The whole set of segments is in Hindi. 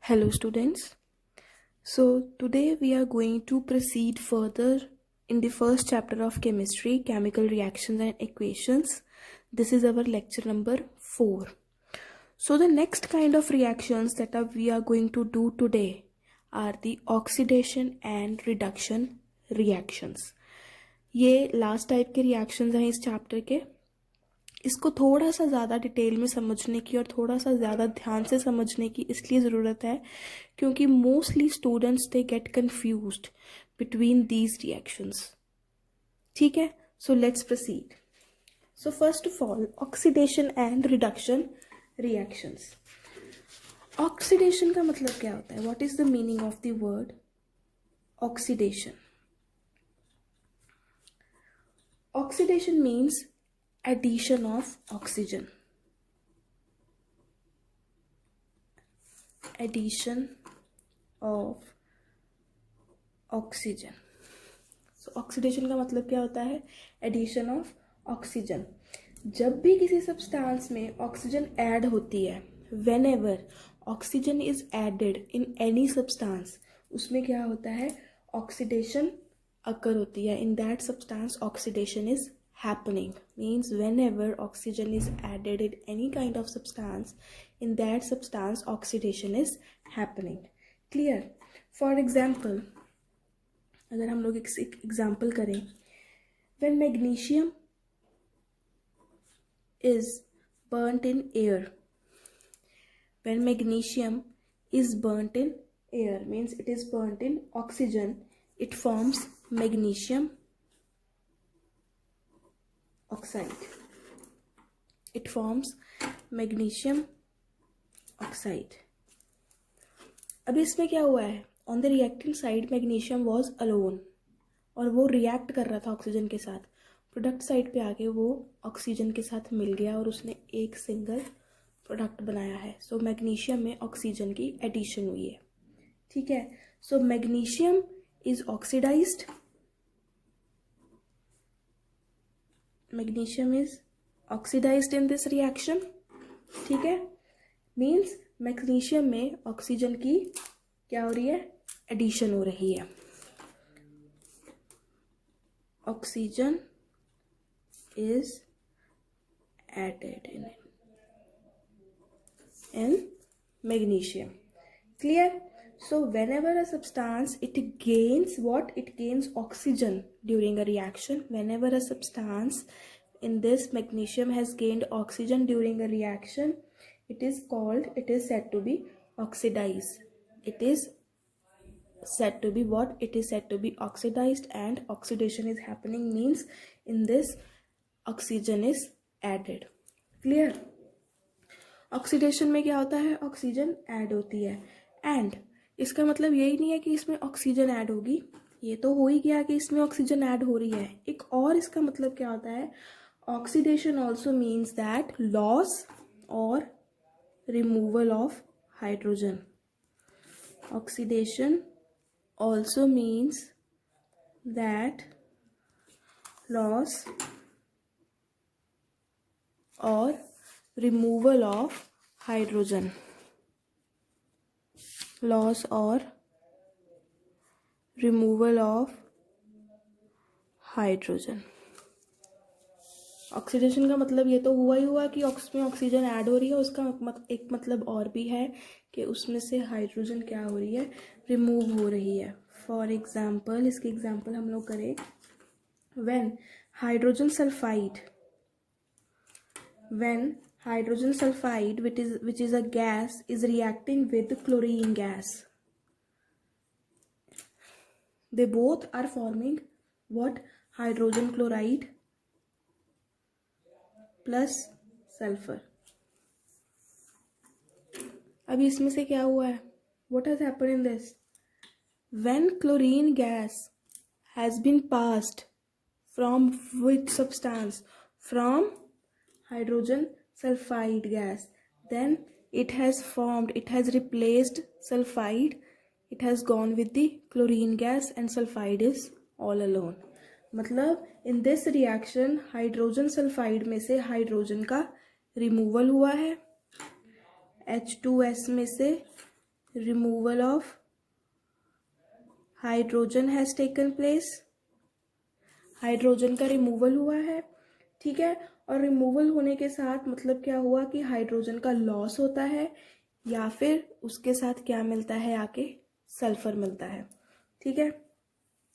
Hello students. So today we are going to proceed further in the first chapter of chemistry, chemical reactions and equations. This is our lecture number 4. So the next kind of reactions that we are going to do today are the oxidation and reduction reactions. ये last type के reactions हैं इस chapter के. इसको थोड़ा सा ज़्यादा डिटेल में समझने की और थोड़ा सा ज़्यादा ध्यान से समझने की इसलिए ज़रूरत है क्योंकि mostly students they get confused between these reactions. ठीक है, so let's proceed. So first of all oxidation and reduction reactions. Oxidation का मतलब क्या होता है? What is the meaning of the word oxidation? Oxidation means addition of oxygen. Addition of oxygen. So oxidation का मतलब क्या होता है? Addition of oxygen. जब भी किसी सब्सटेंस में ऑक्सीजन ऐड होती है, whenever oxygen is added in any substance, उसमें क्या होता है? Oxidation occur होती है. In that substance oxidation is happening. Means whenever oxygen is added in any kind of substance, in that substance oxidation is happening. Clear? For example, अगर हम लोग एक example करें, when magnesium is burnt in air, when magnesium is burnt in air means it is burnt in oxygen, it forms magnesium oxide. It forms magnesium oxide. अब इसमें क्या हुआ है? On the reactant side magnesium was alone और वो रिएक्ट कर रहा था ऑक्सीजन के साथ. प्रोडक्ट साइड पे आके वो ऑक्सीजन के साथ मिल गया और उसने एक सिंगल प्रोडक्ट बनाया है. सो मैग्नीशियम में ऑक्सीजन की एडिशन हुई है. ठीक है, so magnesium is oxidized. Magnesium is oxidized in this reaction. ठीक है, मीन्स मैग्नीशियम में ऑक्सीजन की क्या हो रही है? एडिशन हो रही है. Oxygen is added in magnesium. Clear? So whenever a substance it gains what? It gains oxygen during a reaction. Whenever a substance in this magnesium has gained oxygen during a reaction, it is said to be oxidized. It is said to be what? It is said to be oxidized, and oxidation is happening means in this oxygen is added. Clear? Oxidation में क्या होता है? ऑक्सीजन ऐड होती है. एंड इसका मतलब यही नहीं है कि इसमें ऑक्सीजन ऐड होगी. ये तो हो ही गया कि इसमें ऑक्सीजन ऐड हो रही है. एक और इसका मतलब क्या होता है? Oxidation also means that loss और removal of hydrogen. Oxidation also means that loss और रिमूवल ऑफ हाइड्रोजन. लॉस और रिमूवल ऑफ हाइड्रोजन. ऑक्सीडेशन का मतलब ये तो हुआ ही हुआ कि उसमें ऑक्सीजन ऐड हो रही है. उसका एक मतलब और भी है कि उसमें से हाइड्रोजन क्या हो रही है? रिमूव हो रही है. फॉर एग्जाम्पल, इसके एग्जाम्पल हम लोग करें. When hydrogen sulphide, which is a gas is reacting with chlorine gas, they both are forming what? Hydrogen chloride plus sulfur. अब इसमें से क्या हुआ है? What has happened in this? When chlorine gas has been passed from which substance? From hydrogen sulfide gas, then it has replaced sulfide, it has gone with the chlorine gas and sulfide is all alone. मतलब in this reaction hydrogen sulphide में से हाइड्रोजन का रिमूवल हुआ है. H2S में से removal of hydrogen has taken place, hydrogen का रिमूवल हुआ है, ठीक है। और रिमूवल होने के साथ मतलब क्या हुआ कि हाइड्रोजन का लॉस होता है या फिर उसके साथ क्या मिलता है, आके सल्फर मिलता है, ठीक है।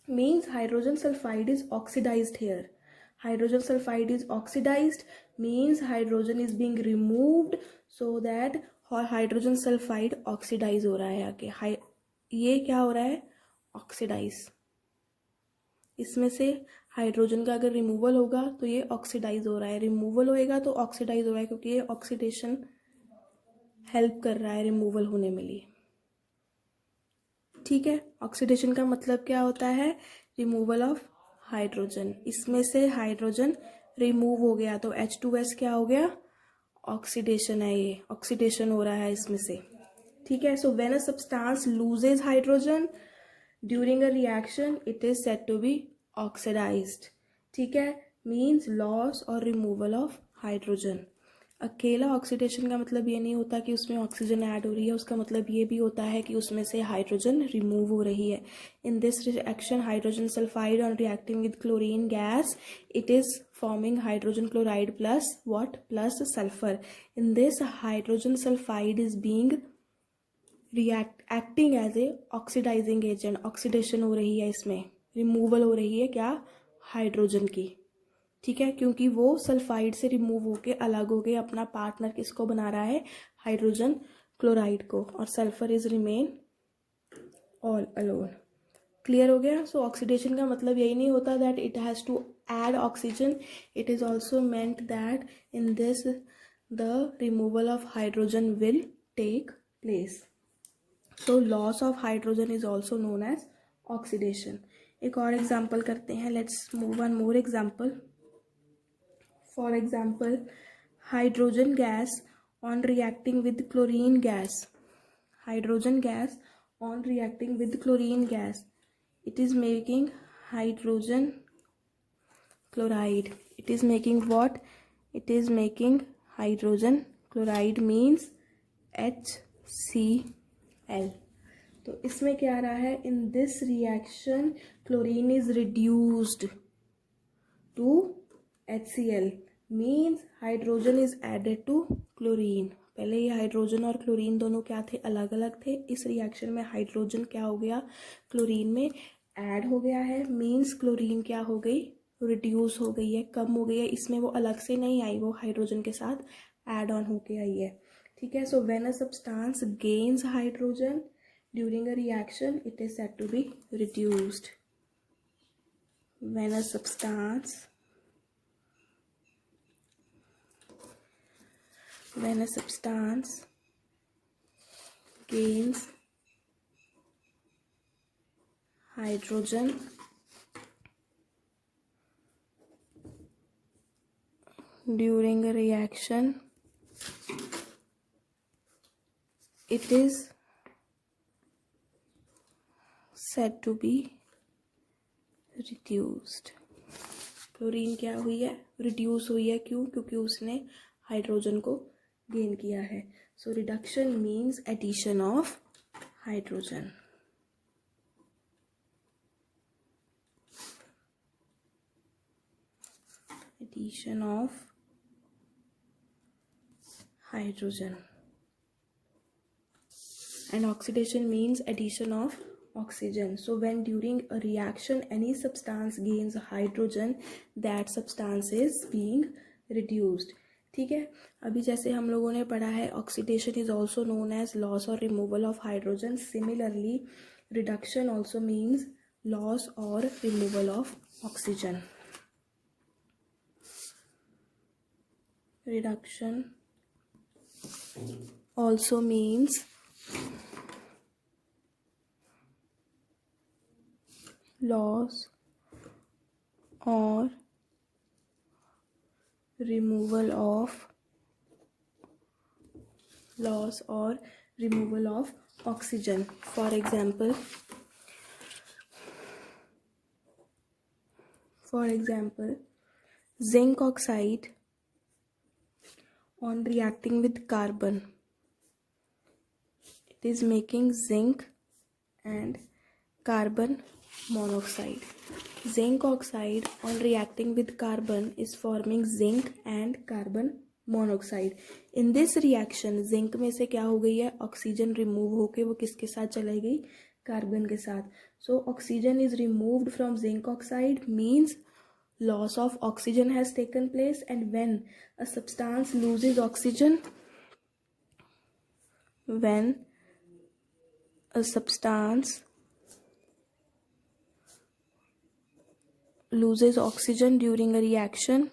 Means hydrogen sulphide is oxidised here, hydrogen sulphide is oxidised means hydrogen is being removed so that hydrogen sulphide oxidise हो रहा है आके, ये क्या हो रहा है, ऑक्सीडाइज। इसमें से हाइड्रोजन का अगर रिमूवल होगा तो ये ऑक्सीडाइज हो रहा है, रिमूवल होएगा तो ऑक्सीडाइज हो रहा है, क्योंकि ये ऑक्सीडेशन हेल्प कर रहा है रिमूवल होने में लिए, ठीक है। ऑक्सीडेशन का मतलब क्या होता है, रिमूवल ऑफ हाइड्रोजन। इसमें से हाइड्रोजन रिमूव हो गया तो H2S क्या हो गया, ऑक्सीडेशन है, ये ऑक्सीडेशन हो रहा है इसमें से, ठीक है। So when a substance loses hydrogen during a reaction it is said to be oxidised, ठीक है। मीन्स लॉस और रिमूवल ऑफ हाइड्रोजन। अकेला ऑक्सीडेशन का मतलब ये नहीं होता कि उसमें ऑक्सीजन ऐड हो रही है, उसका मतलब ये भी होता है कि उसमें से हाइड्रोजन रिमूव हो रही है। इन this reaction hydrogen sulphide on reacting with chlorine gas it is forming hydrogen chloride plus what, plus sulfur. In this hydrogen sulfide is being acting as a oxidizing agent, oxidation हो रही है इसमें, रिमूवल हो रही है क्या, हाइड्रोजन की, ठीक है। क्योंकि वो सल्फाइड से रिमूव होके अलग हो गए, अपना पार्टनर किसको बना रहा है, हाइड्रोजन क्लोराइड को, और sulphur is remain all alone. Clear हो गया। सो ऑक्सीडेशन का मतलब यही नहीं होता that it has to add oxygen, it is also meant that in this the removal of hydrogen will take place. So loss of hydrogen is also known as oxidation. एक और एग्जाम्पल करते हैं, let's move one more example. For example, hydrogen gas on reacting with chlorine gas, hydrogen gas on reacting with chlorine gas, it is making hydrogen chloride. It is making what, it is making hydrogen chloride means HCl. तो इसमें क्या आ रहा है, in this reaction chlorine is reduced to HCl means hydrogen is added to chlorine. पहले ये हाइड्रोजन और क्लोरीन दोनों क्या थे, अलग अलग थे। इस रिएक्शन में हाइड्रोजन क्या हो गया, क्लोरीन में ऐड हो गया है, मीन्स क्लोरीन क्या हो गई, रिड्यूस हो गई है, कम हो गई है। इसमें वो अलग से नहीं आई, वो हाइड्रोजन के साथ ऐड ऑन होके आई है, ठीक है। So when a substance gains hydrogen during a reaction it is said to be reduced. When a substance gains hydrogen during a reaction it is said to be reduced. Chlorine क्या हुई है, रिड्यूस हुई है, क्यों, क्योंकि उसने हाइड्रोजन को गेन किया है। So reduction means addition of hydrogen. Addition of hydrogen, and oxidation means addition of oxygen. So when during a reaction any substance gains hydrogen, that substance is being reduced, ठीक है। अभी जैसे हम लोगों ने पढ़ा है oxidation is also known as loss और removal of hydrogen, similarly reduction also means loss और removal of oxygen. Reduction also means loss or removal of oxygen. For example, zinc oxide on reacting with carbon It is making zinc and carbon monoxide. Zinc oxide on reacting with carbon is forming zinc and carbon monoxide. In this reaction zinc में से क्या हो गई है, ऑक्सीजन रिमूव होके वो किसके साथ चलाई गई, कार्बन के साथ. So oxygen is removed from zinc oxide means loss of oxygen has taken place. And when a substance loses oxygen, when a substance loses oxygen during a reaction,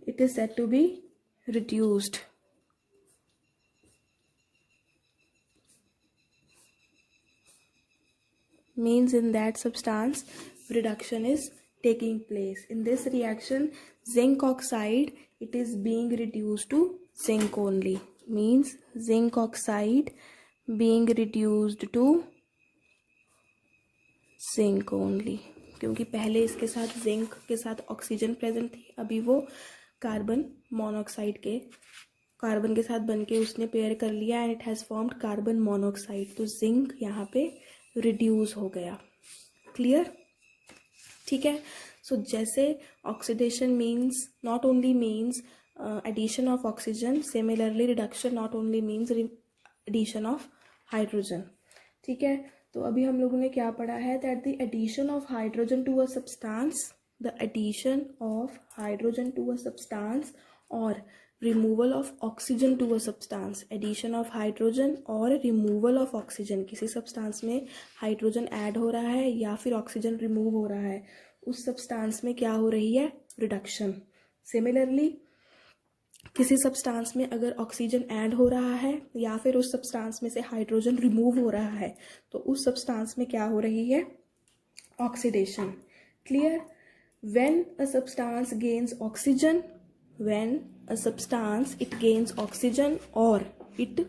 it is said to be reduced. Means in that substance reduction is taking place. In this reaction zinc oxide, it is being reduced to zinc only. Means zinc oxide being reduced to zinc only. क्योंकि पहले इसके साथ जिंक के साथ ऑक्सीजन प्रेजेंट थी, अभी वो कार्बन मोनोऑक्साइड के कार्बन के साथ बनके उसने पेयर कर लिया and it has formed carbon monoxide. तो जिंक यहाँ पे रिड्यूस हो गया. क्लियर? ठीक है. सो जैसे oxidation means not only means addition of oxygen, similarly reduction not only means addition of hydrogen. ठीक है. तो अभी हम लोगों ने क्या पढ़ा है, that the addition of hydrogen to a substance, the addition of hydrogen to a substance और removal of oxygen to a substance. Addition of hydrogen और रिमूवल ऑफ ऑक्सीजन, किसी सब्सटेंस में हाइड्रोजन ऐड हो रहा है या फिर ऑक्सीजन रिमूव हो रहा है, उस सब्सटेंस में क्या हो रही है, रिडक्शन. सिमिलरली किसी सब्सटेंस में अगर ऑक्सीजन ऐड हो रहा है या फिर उस सब्सटेंस में से हाइड्रोजन रिमूव हो रहा है, तो उस सब्सटेंस में क्या हो रही है, oxidation. Clear? When a substance gains oxygen, when a substance it gains oxygen or it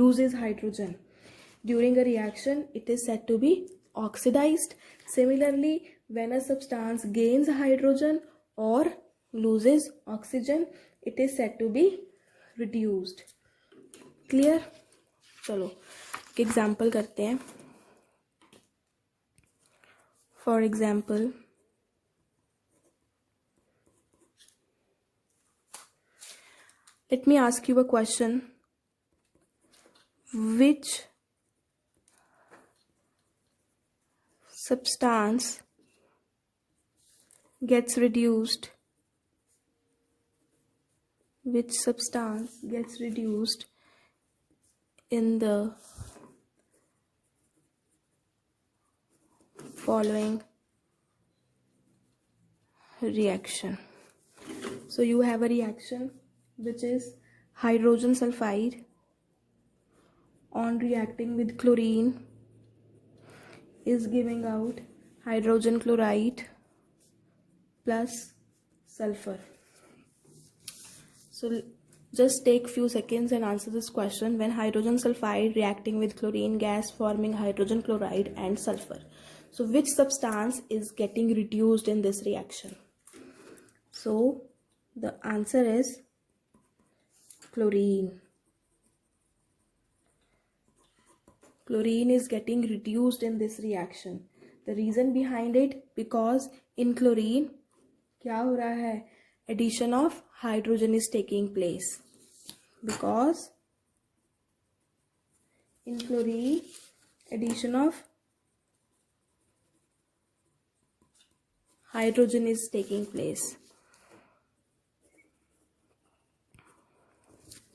loses hydrogen during a reaction, it is said to be oxidized. Similarly, when a substance gains hydrogen or loses oxygen, it is said to be reduced. Clear? चलो एक एग्जाम्पल करते हैं. For example, let me ask you a question. Which substance gets reduced? Which substance gets reduced in the following reaction? So you have a reaction which is hydrogen sulfide on reacting with chlorine is giving out hydrogen chloride plus sulfur. So just take few seconds and answer this question. When hydrogen sulfide reacting with chlorine gas forming hydrogen chloride and sulfur, so which substance is getting reduced in this reaction? So the answer is chlorine. Chlorine is getting reduced in this reaction. The reason behind it, because in chlorine क्या हो रहा है, addition of hydrogen is taking place. Because in chlorine addition of hydrogen is taking place.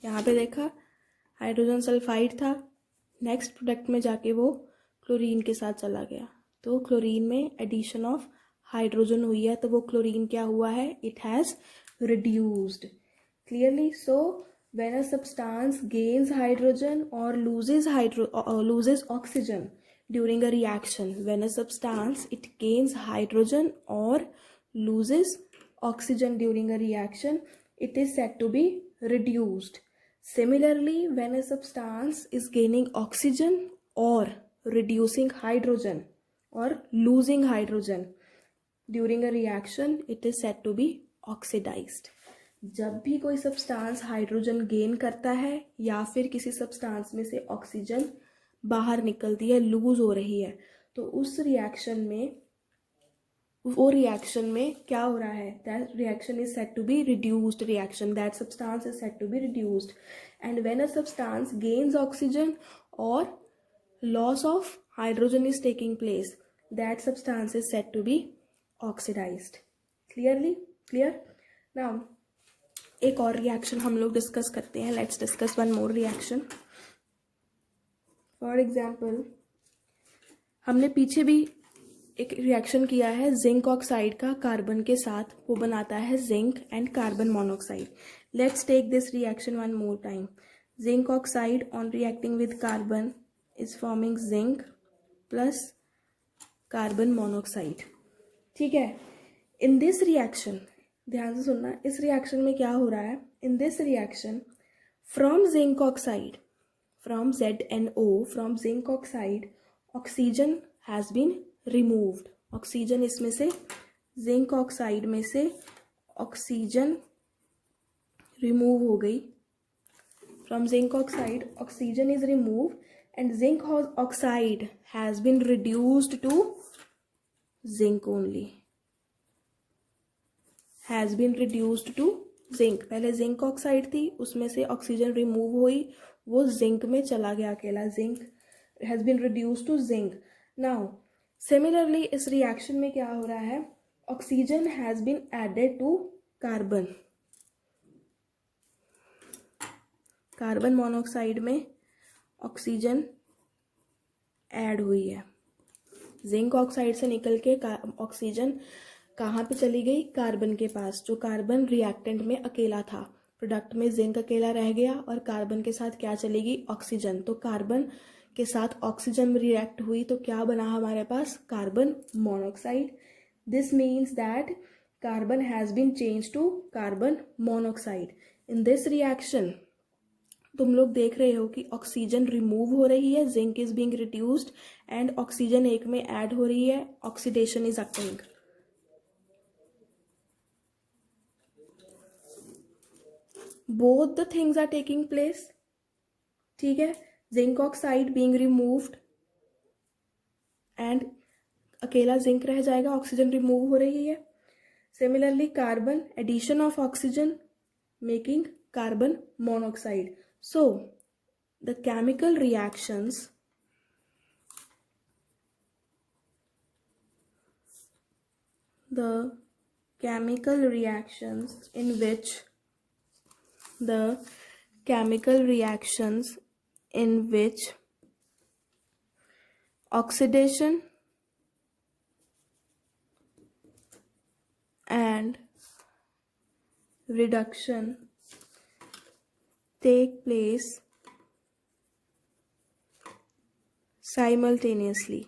यहाँ पे देखा हाइड्रोजन सल्फाइड था, नेक्स्ट प्रोडक्ट में जाके वो क्लोरीन के साथ चला गया, तो क्लोरीन में एडिशन ऑफ हाइड्रोजन हुई है, तो वो क्लोरीन क्या हुआ है, it has reduced. Clearly? So when a substance gains hydrogen और loses oxygen during a reaction, when a substance it gains hydrogen or loses oxygen during a reaction, it is said to be reduced. Similarly, when a substance is gaining oxygen or reducing hydrogen or losing hydrogen during a reaction, it is said to be oxidized. जब भी कोई सब्सटेंस हाइड्रोजन गेन करता है या फिर किसी सब्सटेंस में से ऑक्सीजन बाहर निकलती है, लूज हो रही है, तो उस रिएक्शन में, वो रिएक्शन में क्या हो रहा है, that reaction is said to be reduced reaction, that substance is said to be reduced. And when a substance gains oxygen और loss of hydrogen is taking place, that substance is said to be oxidized. Clear? Now एक और रिएक्शन हम लोग डिस्कस करते हैं. Let's discuss one more reaction. For example, हमने पीछे भी एक रिएक्शन किया है जिंक ऑक्साइड का कार्बन के साथ, वो बनाता है zinc and carbon monoxide. Let's take this reaction one more time. Zinc oxide on reacting with carbon is forming zinc plus carbon monoxide. ठीक है. in this reaction, ध्यान से सुनना, इस रिएक्शन में क्या हो रहा है. in this reaction, from zinc oxide, from ZNO, from zinc oxide, oxygen has been removed. Oxygen इसमें से, जिंक ऑक्साइड में से ऑक्सीजन रिमूव हो गई. from zinc oxide, oxygen is removed and zinc oxide has been reduced to zinc only. Has been reduced to zinc. पहले zinc oxide थी, उसमें से ऑक्सीजन रिमूव हुई, वो zinc में चला गया अकेला. zinc has been reduced to zinc. Now similarly इस रिएक्शन में क्या हो रहा है, oxygen has been added to carbon. Carbon monoxide में ऑक्सीजन ऐड हुई है. जिंक ऑक्साइड से निकल के ऑक्सीजन कहाँ पे चली गई, कार्बन के पास, जो कार्बन रिएक्टेंट में अकेला था. प्रोडक्ट में जिंक अकेला रह गया और कार्बन के साथ क्या चलेगी, ऑक्सीजन. तो कार्बन के साथ ऑक्सीजन रिएक्ट हुई तो क्या बना हमारे पास, carbon monoxide. This means that carbon has been change to carbon monoxide. In this reaction तुम लोग देख रहे हो कि ऑक्सीजन रिमूव हो रही है, zinc is being reduced and oxygen एक में ऐड हो रही है, oxidation is occurring. Both the things are taking place. ठीक है. Zinc oxide being removed and अकेला जिंक रह जाएगा, ऑक्सीजन रिमूव हो रही है. Similarly carbon, addition of oxygen making carbon monoxide. So the chemical reactions in which oxidation and reduction take place simultaneously.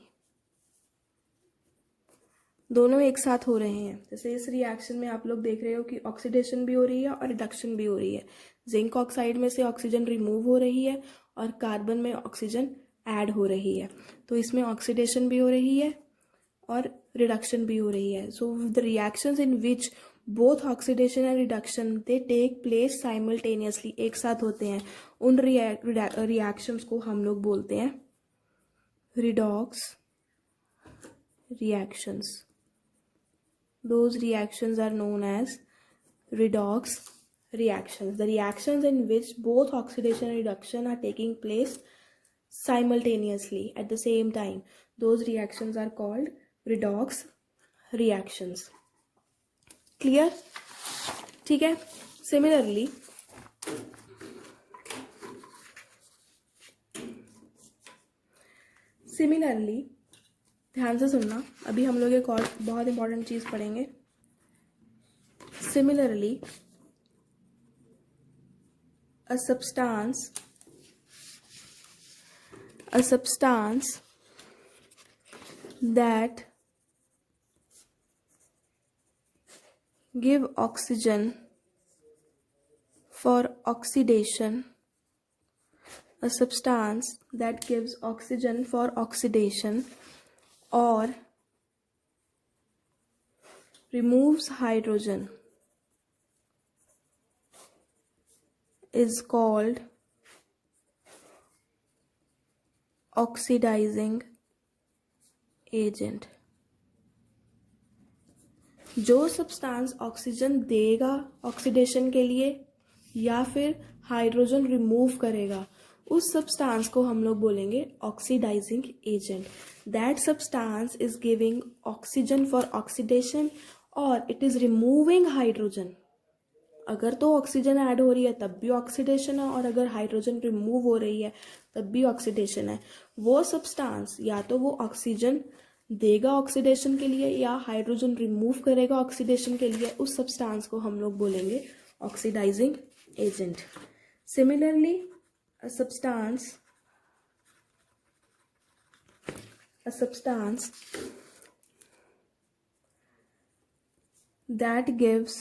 दोनों एक साथ हो रहे हैं. जैसे इस रिएक्शन में आप लोग देख रहे हो कि ऑक्सीडेशन भी हो रही है और रिडक्शन भी हो रही है. जिंक ऑक्साइड में से ऑक्सीजन रिमूव हो रही है और कार्बन में ऑक्सीजन ऐड हो रही है. तो इसमें ऑक्सीडेशन भी हो रही है और रिडक्शन भी हो रही है. So the reactions in which both oxidation and reduction they take place simultaneously, एक साथ होते हैं, उन रिएक्शंस को हम लोग बोलते हैं redox reactions. Those reactions are known as redox reactions. The reactions in which both oxidation and reduction are taking place simultaneously at the same time, those reactions are called redox reactions. Clear? ठीक है. Similarly ध्यान से सुनना, अभी हम लोग एक और बहुत इंपॉर्टेंट चीज पढ़ेंगे. Similarly, a substance that give oxygen for oxidation, a substance that gives oxygen for oxidation or removes hydrogen is called oxidizing agent. जो सब्सटेंस ऑक्सीजन देगा ऑक्सीडेशन के लिए या फिर हाइड्रोजन रिमूव करेगा, उस सब्सटेंस को हम लोग बोलेंगे oxidizing agent. That substance is giving oxygen for oxidation और इट इज रिमूविंग हाइड्रोजन. अगर तो ऑक्सीजन ऐड हो रही है तब भी ऑक्सीडेशन है, और अगर हाइड्रोजन रिमूव हो रही है तब भी ऑक्सीडेशन है. वो सब्सटेंस या तो वो ऑक्सीजन देगा ऑक्सीडेशन के लिए या हाइड्रोजन रिमूव करेगा ऑक्सीडेशन के लिए, उस सब्सटेंस को हम लोग बोलेंगे oxidizing agent. Similarly a substance that gives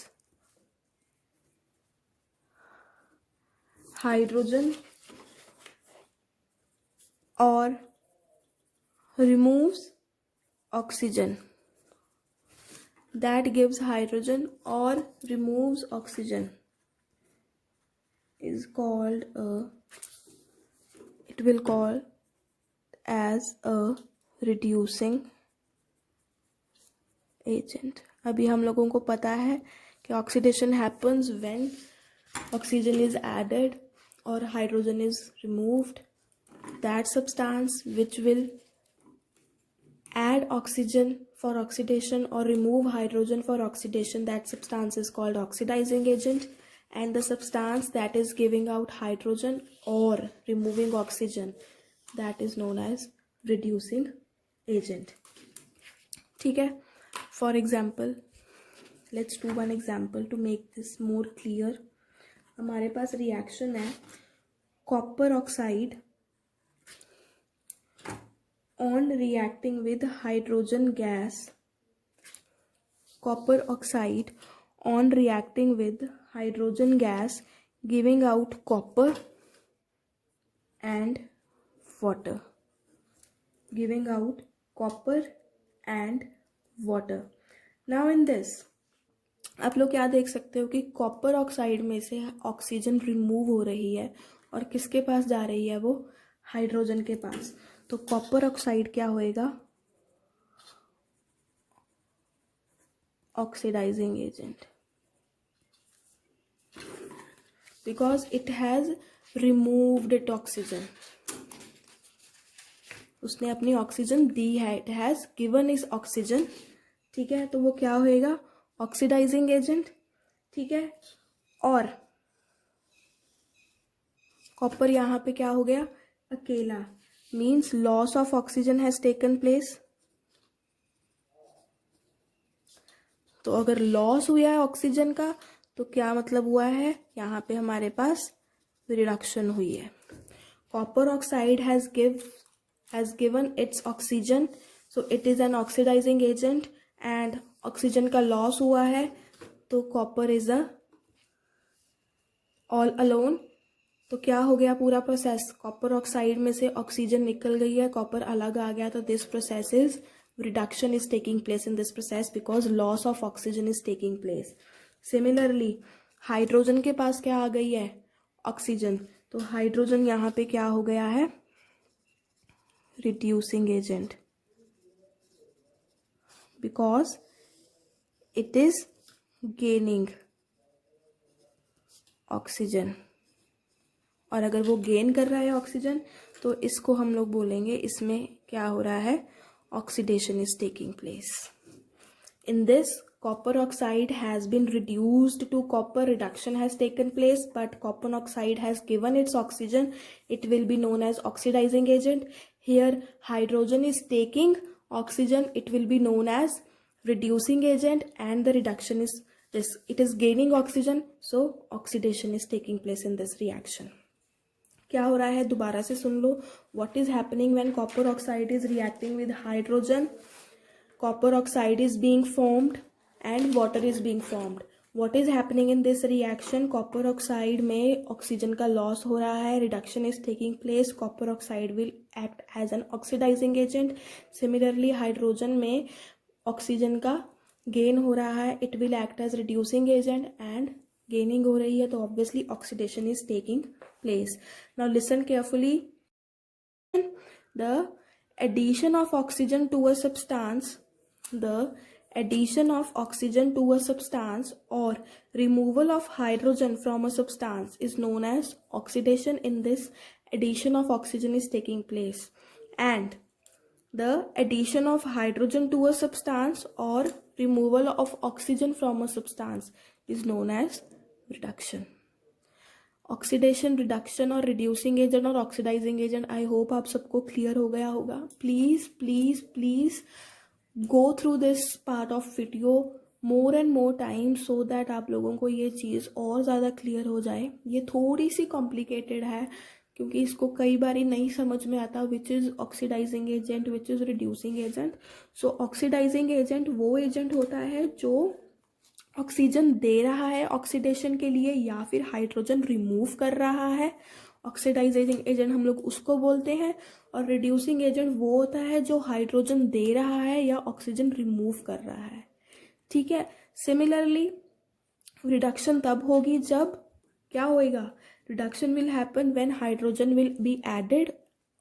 hydrogen or removes oxygen, that gives hydrogen or removes oxygen is called it will call as a reducing agent. अभी हम लोगों को पता है कि oxidation happens when oxygen is added और hydrogen is removed. That substance which will add oxygen for oxidation or remove hydrogen for oxidation, that substance is called oxidizing agent. And the substance that is giving out hydrogen or removing oxygen, that is known as reducing agent. ठीक है. For example, let's do one example to make this more clear. हमारे पास रिएक्शन है copper oxide on reacting with hydrogen gas. Copper oxide on reacting with hydrogen gas giving out copper and water. Giving out copper and water. Now in this आप लोग क्या देख सकते हो कि कॉपर ऑक्साइड में से ऑक्सीजन रिमूव हो रही है और किसके पास जा रही है, वो हाइड्रोजन के पास. तो कॉपर ऑक्साइड क्या होएगा, oxidizing agent, because it has removed it oxygen. उसने अपनी ऑक्सीजन दी है, it has given its oxygen. ठीक है, तो वो क्या होएगा, ऑक्सीडाइजिंग एजेंट. ठीक है, और कॉपर यहाँ पे क्या हो गया, अकेला, means loss of oxygen has taken place. तो अगर लॉस हुआ है ऑक्सीजन का तो क्या मतलब हुआ है, यहाँ पे हमारे पास रिडक्शन हुई है. Copper oxide has given its oxygen, so it is an oxidizing agent. And oxygen का लॉस हुआ है तो copper is a all alone. तो क्या हो गया पूरा प्रोसेस, कॉपर ऑक्साइड में से ऑक्सीजन निकल गई है, कॉपर अलग आ गया. तो this process is reduction is taking place in this process because loss of oxygen is taking place. Similarly hydrogen के पास क्या आ गई है, ऑक्सीजन. तो हाइड्रोजन यहाँ पे क्या हो गया है, reducing agent, because it is gaining oxygen. और अगर वो गेन कर रहा है ऑक्सीजन तो इसको हम लोग बोलेंगे, इसमें क्या हो रहा है, oxidation is taking place. In this copper oxide has been reduced to copper, reduction has taken place, but copper oxide has given its oxygen, it will be known as oxidizing agent. Here hydrogen is taking oxygen, it will be known as reducing agent, and the reduction is this, it is gaining oxygen, so oxidation is taking place in this reaction. क्या हो रहा है, दोबारा से सुन लो. What is happening when copper oxide is reacting with hydrogen? Copper oxide is being formed and water is being formed. What is happening in this reaction? Copper oxide में ऑक्सीजन का लॉस हो रहा है, reduction is taking place. Copper oxide will act as an oxidizing agent. Similarly hydrogen में ऑक्सीजन का गेन हो रहा है, it will act as reducing agent, and gaining हो रही है, तो obviously oxidation is taking place. Now listen carefully. The addition of oxygen to a substance, the addition of oxygen to a substance or removal of hydrogen from a substance is known as oxidation. In this, addition of oxygen is taking place, and the addition of hydrogen to a substance or removal of oxygen from a substance is known as reduction. Oxidation, reduction और रिड्यूसिंग एजेंट और ऑक्सीडाइजिंग एजेंट, आई होप आप सबको क्लियर हो गया होगा. Please please please go through this part of video more and more time so that आप लोगों को ये चीज़ और ज़्यादा क्लियर हो जाए. ये थोड़ी सी कॉम्प्लिकेटेड है क्योंकि इसको कई बार नहीं समझ में आता which is oxidizing agent, which is reducing agent. So oxidizing agent वो एजेंट होता है जो ऑक्सीजन दे रहा है ऑक्सीडेशन के लिए या फिर हाइड्रोजन रिमूव कर रहा है. ऑक्सीडाइजिंग एजेंट हम लोग उसको बोलते हैं. और रिड्यूसिंग एजेंट वो होता है जो हाइड्रोजन दे रहा है या ऑक्सीजन रिमूव कर रहा है. ठीक है. सिमिलरली रिडक्शन तब होगी जब क्या होएगा, reduction will happen when hydrogen will be added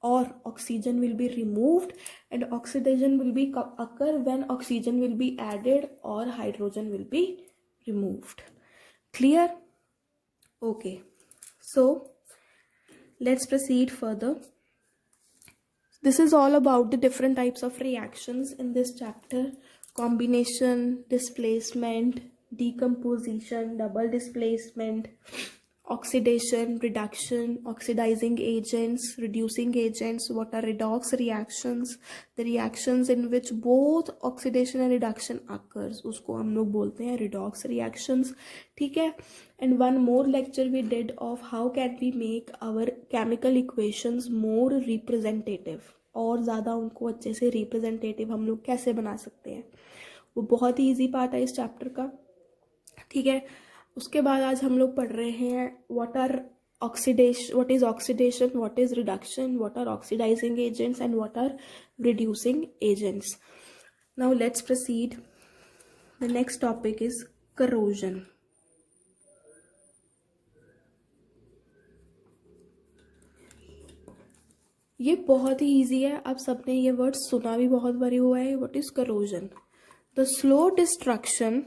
or oxygen will be removed, and oxidation will be occur when oxygen will be added or hydrogen will be removed. Clear? Okay, so let's proceed further. This is all about the different types of reactions in this chapter: combination, displacement, decomposition, double displacement, oxidation, reduction, oxidizing agents, reducing agents, what are redox reactions, the reactions in which both oxidation and reduction occurs, उसको हम लोग बोलते हैं redox reactions. ठीक है. And one more lecture we did of how can we make our chemical equations more representative, और ज़्यादा उनको अच्छे से representative हम लोग कैसे बना सकते हैं. वो बहुत ही easy part है इस chapter का. ठीक है. उसके बाद आज हम लोग पढ़ रहे हैं what is oxidation, what is reduction, what are oxidizing agents and what are reducing agents. Now let's proceed. The next topic is corrosion. ये बहुत ही इजी है, आप सबने ये वर्ड सुना भी बहुत बारी हुआ है. What is corrosion? The slow destruction,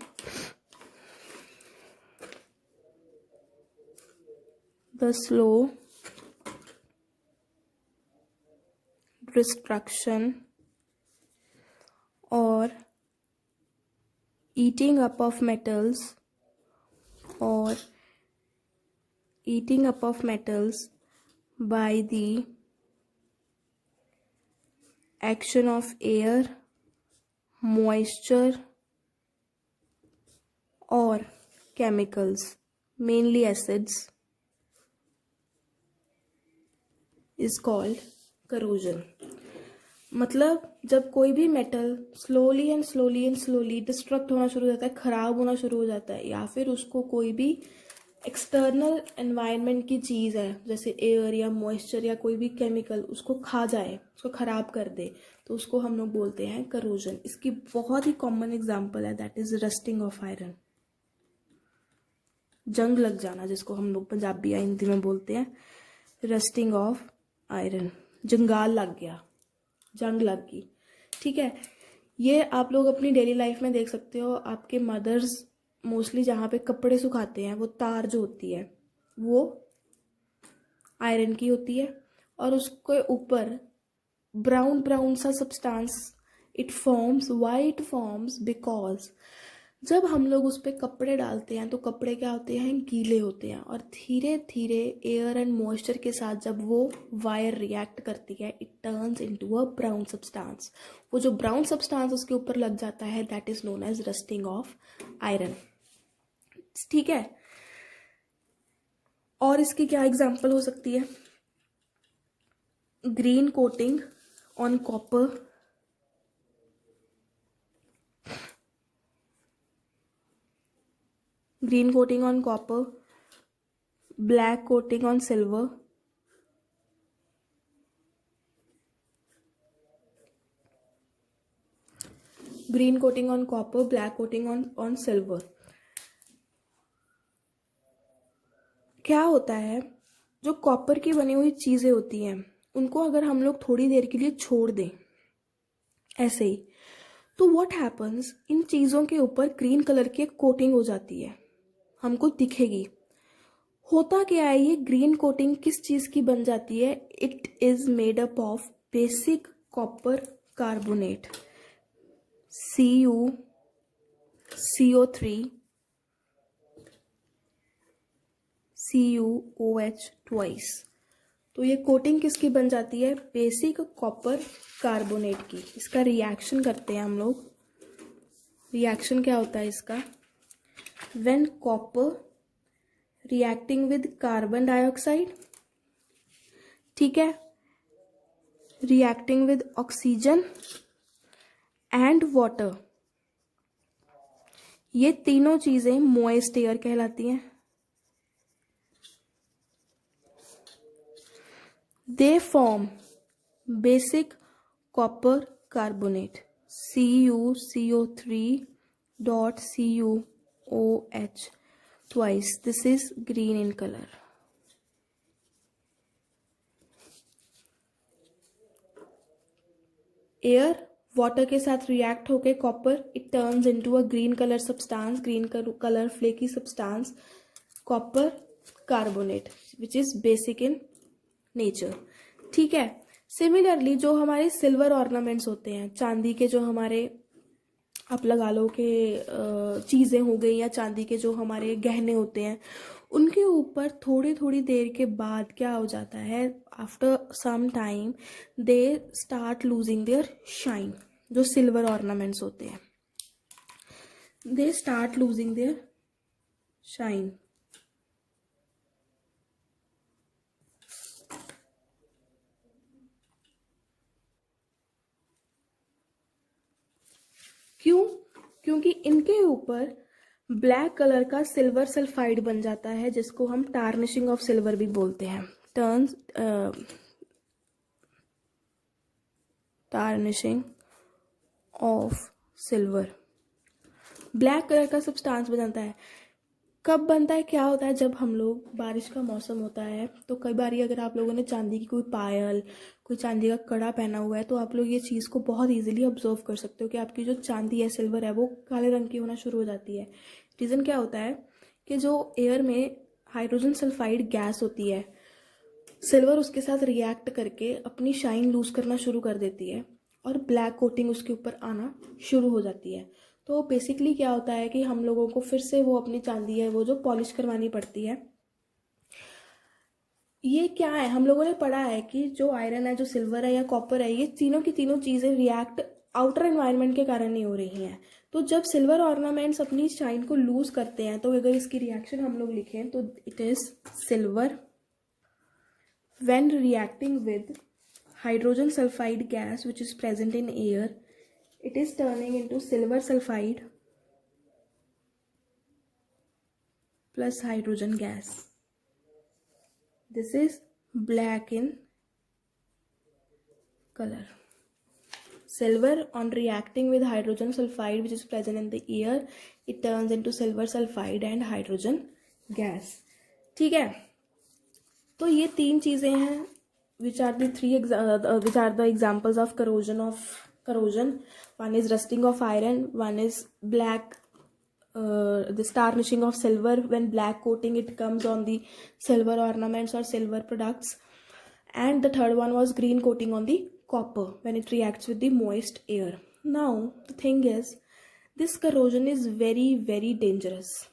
the slow destruction or eating up of metals by the action of air, moisture or chemicals, mainly acids, is called corrosion. मतलब जब कोई भी metal slowly and slowly destruct होना शुरू हो जाता है, खराब होना शुरू हो जाता है, या फिर उसको कोई भी एक्सटर्नल एनवायरनमेंट की चीज़ है जैसे एयर या मॉइस्चर या कोई भी केमिकल उसको खा जाए, उसको खराब कर दे, तो उसको हम लोग बोलते हैं करोजन. इसकी बहुत ही कॉमन एग्जांपल है, that is rusting of iron. जंग लग जाना, जिसको हम लोग पंजाबी या हिंदी में बोलते हैं रस्टिंग ऑफ आयरन. जंगाल लग गया, जंग लग गई. ठीक है. ये आप लोग अपनी डेली लाइफ में देख सकते हो. आपके मदर्स मोस्टली जहाँ पे कपड़े सुखाते हैं, वो तार जो होती है वो आयरन की होती है, और उसके ऊपर ब्राउन ब्राउन सा substance it forms. Why it forms? Because जब हम लोग उस पर कपड़े डालते हैं तो कपड़े क्या होते हैं, गीले होते हैं, और धीरे धीरे एयर एंड मॉइस्चर के साथ जब वो वायर रिएक्ट करती है, it turns into a brown substance. वो जो ब्राउन सब्सटेंस उसके ऊपर लग जाता है, that is known as rusting of iron. ठीक है. और इसकी क्या एग्जांपल हो सकती है? Green coating on copper, green coating on copper, black coating on silver, green coating on copper, black coating on silver. क्या होता है, जो कॉपर की बनी हुई चीज़ें होती हैं उनको अगर हम लोग थोड़ी देर के लिए छोड़ दें ऐसे ही, तो व्हाट हैपन्स, इन चीज़ों के ऊपर ग्रीन कलर की एक कोटिंग हो जाती है, हमको दिखेगी। होता क्या है, ये ग्रीन कोटिंग किस चीज़ की बन जाती है? It is made up of basic copper carbonate, CO3 CuOH twice. तो ये कोटिंग किसकी बन जाती है? बेसिक कॉपर कार्बोनेट की। इसका रिएक्शन करते हैं हम लोग। रिएक्शन क्या होता है इसका? When copper reacting with carbon dioxide, ठीक है, reacting with oxygen and water, ये तीनों चीजें मॉइस्ट एयर कहलाती हैं। They form basic copper carbonate, CuCO3.CuOH twice. This is green in color. Air water के साथ रिएक्ट होके copper, it turns into a green colour substance, green colour flaky substance, copper carbonate, which is basic in nature. ठीक है। सिमिलरली जो हमारे सिल्वर ऑर्नामेंट्स होते हैं, चांदी के जो हमारे आप लगा लो कि चीज़ें हो गई, या चांदी के जो हमारे गहने होते हैं, उनके ऊपर थोड़ी थोड़ी देर के बाद क्या हो जाता है, after some time they start losing their shine. जो सिल्वर ऑर्नामेंट्स होते हैं, they start losing their shine. क्यों? क्योंकि इनके ऊपर ब्लैक कलर का सिल्वर सल्फाइड बन जाता है, जिसको हम टार्निशिंग ऑफ सिल्वर भी बोलते हैं। Tarnishing of silver, black colour का सब्सटेंस बन जाता है। कब बनता है, क्या होता है, जब हम लोग, बारिश का मौसम होता है तो कई बार अगर आप लोगों ने चांदी की कोई पायल, कोई चांदी का कड़ा पहना हुआ है, तो आप लोग ये चीज़ को बहुत इजीली ऑब्जर्व कर सकते हो कि आपकी जो चांदी है, सिल्वर है, वो काले रंग की होना शुरू हो जाती है। रीज़न क्या होता है कि जो एयर में हाइड्रोजन सल्फाइड गैस होती है, सिल्वर उसके साथ रिएक्ट करके अपनी शाइन लूज करना शुरू कर देती है और ब्लैक कोटिंग उसके ऊपर आना शुरू हो जाती है। तो बेसिकली क्या होता है कि हम लोगों को फिर से वो अपनी चांदी है वो जो पॉलिश करवानी पड़ती है। ये क्या है, हम लोगों ने पढ़ा है कि जो आयरन है, जो सिल्वर है या कॉपर है, ये तीनों की तीनों चीज़ें रिएक्ट आउटर एनवायरनमेंट के कारण नहीं हो रही हैं। तो जब सिल्वर ऑर्नामेंट्स अपनी शाइन को लूज करते हैं, तो अगर इसकी रिएक्शन हम लोग लिखें तो it is silver when reacting with hydrogen sulfide gas which is present in air, it is turning into silver sulfide plus hydrogen gas. This is black in color. Silver, on reacting with hydrogen sulfide which is present in the air, it turns into silver sulfide and hydrogen gas. ठीक है। तो ये तीन चीज़ें हैं which are the examples of corrosion. One is rusting of iron, one is black, this tarnishing of silver, when black coating it comes on the silver ornaments or silver products, and the third one was green coating on the copper when it reacts with the moist air. Now the thing is, this corrosion is very very dangerous.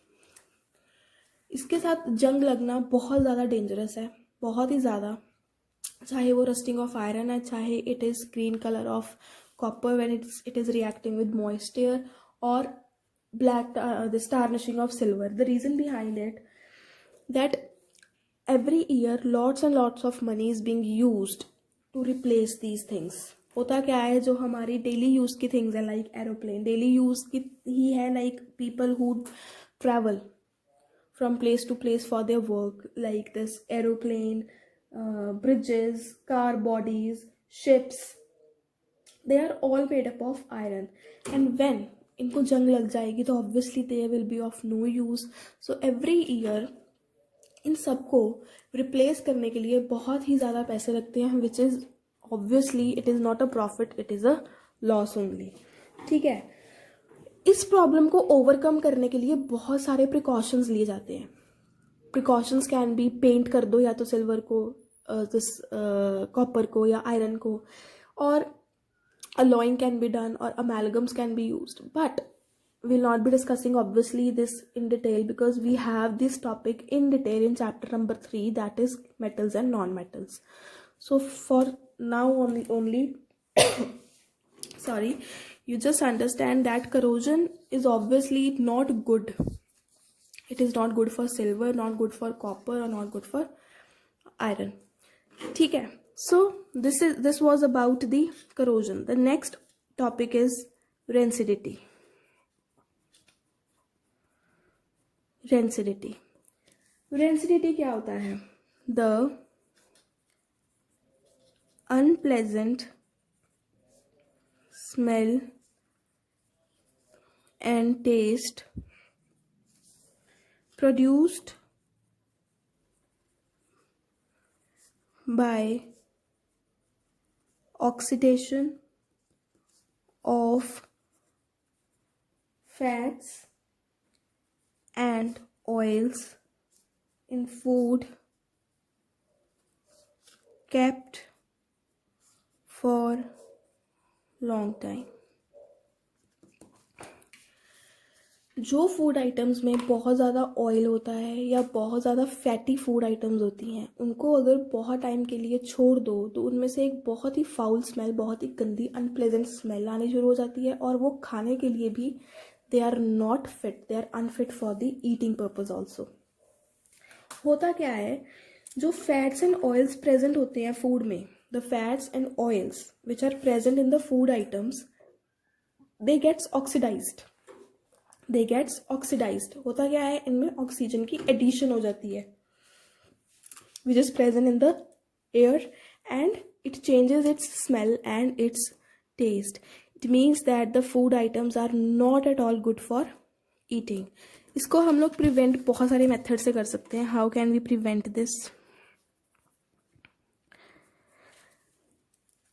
इसके साथ जंग लगना बहुत ज़्यादा डेंजरस है, बहुत ही ज़्यादा। चाहे वो रस्टिंग ऑफ आयरन है, चाहे it is green colour of copper when it is reacting with moist air, और black this tarnishing of silver. The reason behind it, that every year lots and lots of money is being used to replace these things. होता क्या है, जो हमारी डेली यूज़ की थिंग्स है, लाइक एरोप्लेन, डेली यूज़ की ही है, like people who travel from place to place for their work, like this aeroplane, bridges, car bodies, ships, they are all made up of iron, and when इनको जंग लग जाएगी तो obviously they will be of no use. So every year इन सबको रिप्लेस करने के लिए बहुत ही ज़्यादा पैसे लगते हैं, which is obviously it is not a profit, it is a loss only. ठीक है, इस प्रॉब्लम को ओवरकम करने के लिए बहुत सारे प्रिकॉशंस लिए जाते हैं। प्रिकॉशंस कैन बी पेंट कर दो या तो सिल्वर को, कॉपर को या आयरन को, और alloying can be done or amalgams can be used, but we'll not be discussing obviously this in detail because we have this topic in detail in chapter number 3, that is metals and non-metals. So for now only sorry, you just understand that corrosion is obviously not good. It is not good for silver, not good for copper, or not good for iron. ठीक है, so this was about the corrosion. The next topic is rancidity. Rancidity क्या होता है? The unpleasant smell and taste produced by oxidation of fats and oils in food kept for long time. जो फूड आइटम्स में बहुत ज़्यादा ऑयल होता है या बहुत ज़्यादा फैटी फूड आइटम्स होती हैं, उनको अगर बहुत टाइम के लिए छोड़ दो तो उनमें से एक बहुत ही फाउल स्मेल, बहुत ही गंदी अनप्लेजेंट स्मेल आनी शुरू हो जाती है, और वो खाने के लिए भी they are not fit, they are unfit for the eating purpose also. होता क्या है, जो फैट्स एंड ऑयल्स प्रेजेंट होते हैं फूड में, the fats and oils which are present in the food items, they gets oxidized. होता क्या है, इनमें ऑक्सीजन की एडिशन हो जाती है which is present in the air and it changes its smell and its taste. It means that the food items are not at all good for eating. इसको हम लोग प्रिवेंट बहुत सारे मेथड से कर सकते हैं. How can we prevent this?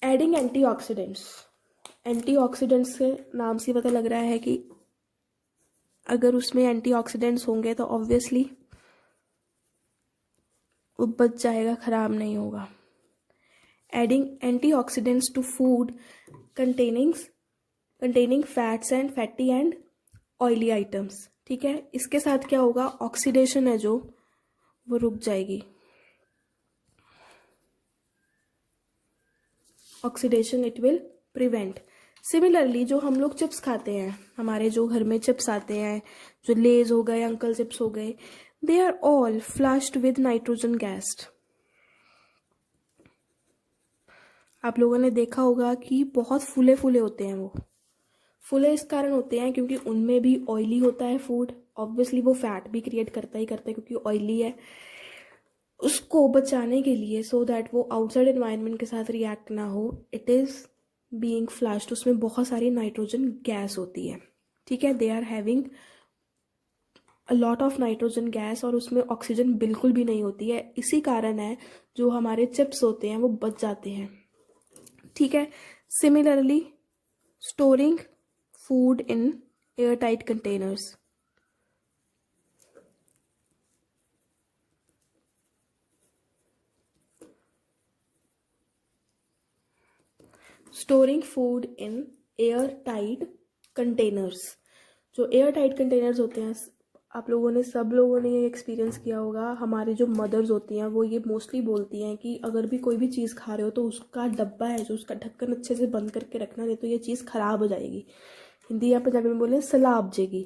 Adding antioxidants. Antioxidants के नाम से पता लग रहा है कि अगर उसमें एंटीऑक्सीडेंट्स होंगे तो ऑब्वियसली वो बच जाएगा, खराब नहीं होगा. Adding antioxidants to food containing fats and fatty and oily items. ठीक है, इसके साथ क्या होगा, ऑक्सीडेशन है जो वो रुक जाएगी. Oxidation it will prevent. Similarly जो हम लोग चिप्स खाते हैं, हमारे जो घर में चिप्स आते हैं, जो लेज हो गए, अंकल चिप्स हो गए, they are all flushed with nitrogen gas. आप लोगों ने देखा होगा कि बहुत फूले फूले होते हैं. वो फूले इस कारण होते हैं क्योंकि उनमें भी ऑयली होता है फूड. ऑब्वियसली वो फैट भी क्रिएट करता है क्योंकि ऑयली है. उसको बचाने के लिए, सो दैट वो आउटसाइड एनवायरनमेंट के साथ रिएक्ट ना हो, इट इज़ बीइंग फ्लश्ड. उसमें बहुत सारी नाइट्रोजन गैस होती है. ठीक है, they are having a lot of nitrogen gas और उसमें ऑक्सीजन बिल्कुल भी नहीं होती है. इसी कारण है जो हमारे चिप्स होते हैं वो बच जाते हैं. ठीक है, similarly storing food in air tight containers. Storing food in air tight containers. जो एयर टाइट कंटेनर्स होते हैं, आप लोगों ने, सब लोगों ने ये एक्सपीरियंस किया होगा. हमारी जो मदर्स होती हैं वो ये मोस्टली बोलती हैं कि अगर भी कोई भी चीज़ खा रहे हो तो उसका डब्बा है जो, उसका ढक्कन अच्छे से बंद करके रखना, नहीं तो ये चीज़ ख़राब हो जाएगी. हिंदी या पंजाबी में बोले सलाब जाएगी.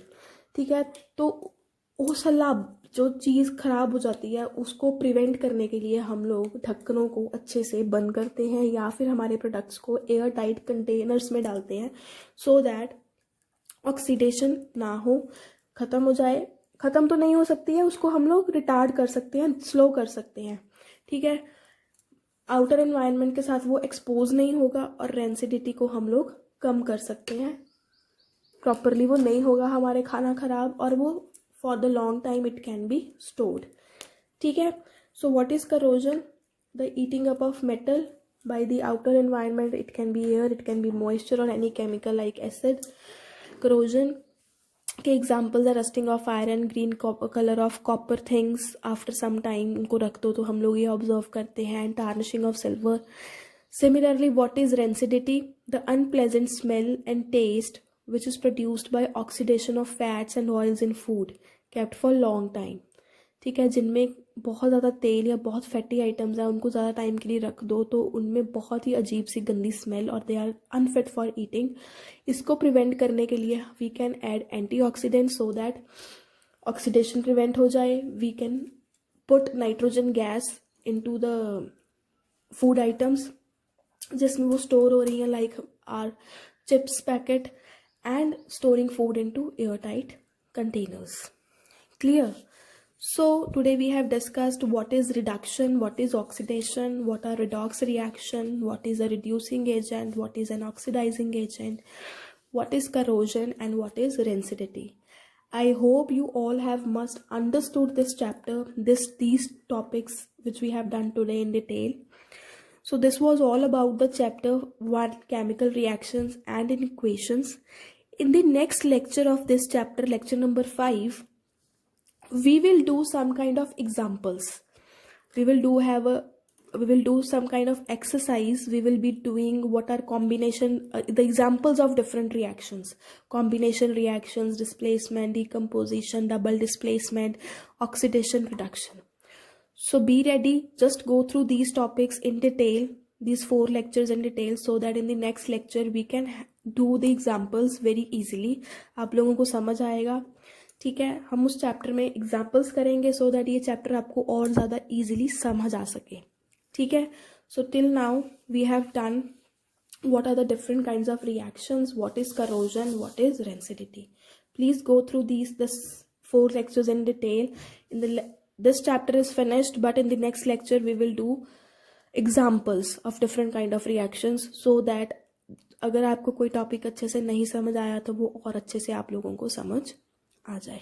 ठीक है, तो वो सलाब, जो चीज़ ख़राब हो जाती है, उसको प्रिवेंट करने के लिए हम लोग ढक्कनों को अच्छे से बंद करते हैं या फिर हमारे प्रोडक्ट्स को एयर टाइट कंटेनर्स में डालते हैं, सो दैट ऑक्सीडेशन ना हो, ख़त्म हो जाए. ख़त्म तो नहीं हो सकती है, उसको हम लोग रिटार्ड कर सकते हैं, स्लो कर सकते हैं. ठीक है, आउटर एनवायरनमेंट के साथ वो एक्सपोज नहीं होगा और रेंसिडिटी को हम लोग कम कर सकते हैं. प्रॉपरली वो नहीं होगा हमारे खाना ख़राब, और वो for the long time it can be stored. ठीक है. So what is corrosion? The eating up of metal by the outer environment. It can be air, it can be moisture, or any chemical like acid. Corrosion के examples are rusting of iron, green color of copper things after some time. उनको रख दो तो हम लोग ये observe करते हैं. And tarnishing of silver. Similarly, what is rancidity? The unpleasant smell and taste which is produced by oxidation of fats and oils in food kept for long time. ठीक है, जिनमें बहुत ज़्यादा तेल या बहुत फैटी आइटम्स हैं उनको ज़्यादा टाइम के लिए रख दो तो उनमें बहुत ही अजीब सी गंदी स्मेल और they are unfit for eating. इसको प्रिवेंट करने के लिए we can add antioxidant so that oxidation prevent हो जाए. We can put nitrogen gas into the food items जिसमें वो स्टोर हो रही हैं like our chips packet and storing food into airtight containers. Clear? So today we have discussed what is reduction, what is oxidation, what are redox reaction, what is a reducing agent, what is an oxidizing agent, what is corrosion, and what is rancidity. I hope you all have must understood this chapter, these topics which we have done today in detail. So this was all about the chapter 1, chemical reactions and equations. In the next lecture of this chapter, lecture number 5, we will do some kind of examples. We will do some kind of exercise. We will be doing what are combination, the examples of different reactions, combination reactions, displacement, decomposition, double displacement, oxidation, reduction. So be ready, just go through these topics in detail, these 4 lectures in detail, so that in the next lecture we can do the examples very easily. आप लोगों को समझ आएगा. ठीक है, हम उस चैप्टर में एग्जाम्पल्स करेंगे सो दैट ये चैप्टर आपको और ज़्यादा इजीली समझ आ सके. ठीक है. So till now we have done what are the different kinds of reactions, what is corrosion, what is rancidity. Please go through this 4 lectures in detail. This chapter is finished, but in the next lecture we will do examples of different kind of reactions so that अगर आपको कोई टॉपिक अच्छे से नहीं समझ आया तो वो और अच्छे से आप लोगों को समझ आ जाए.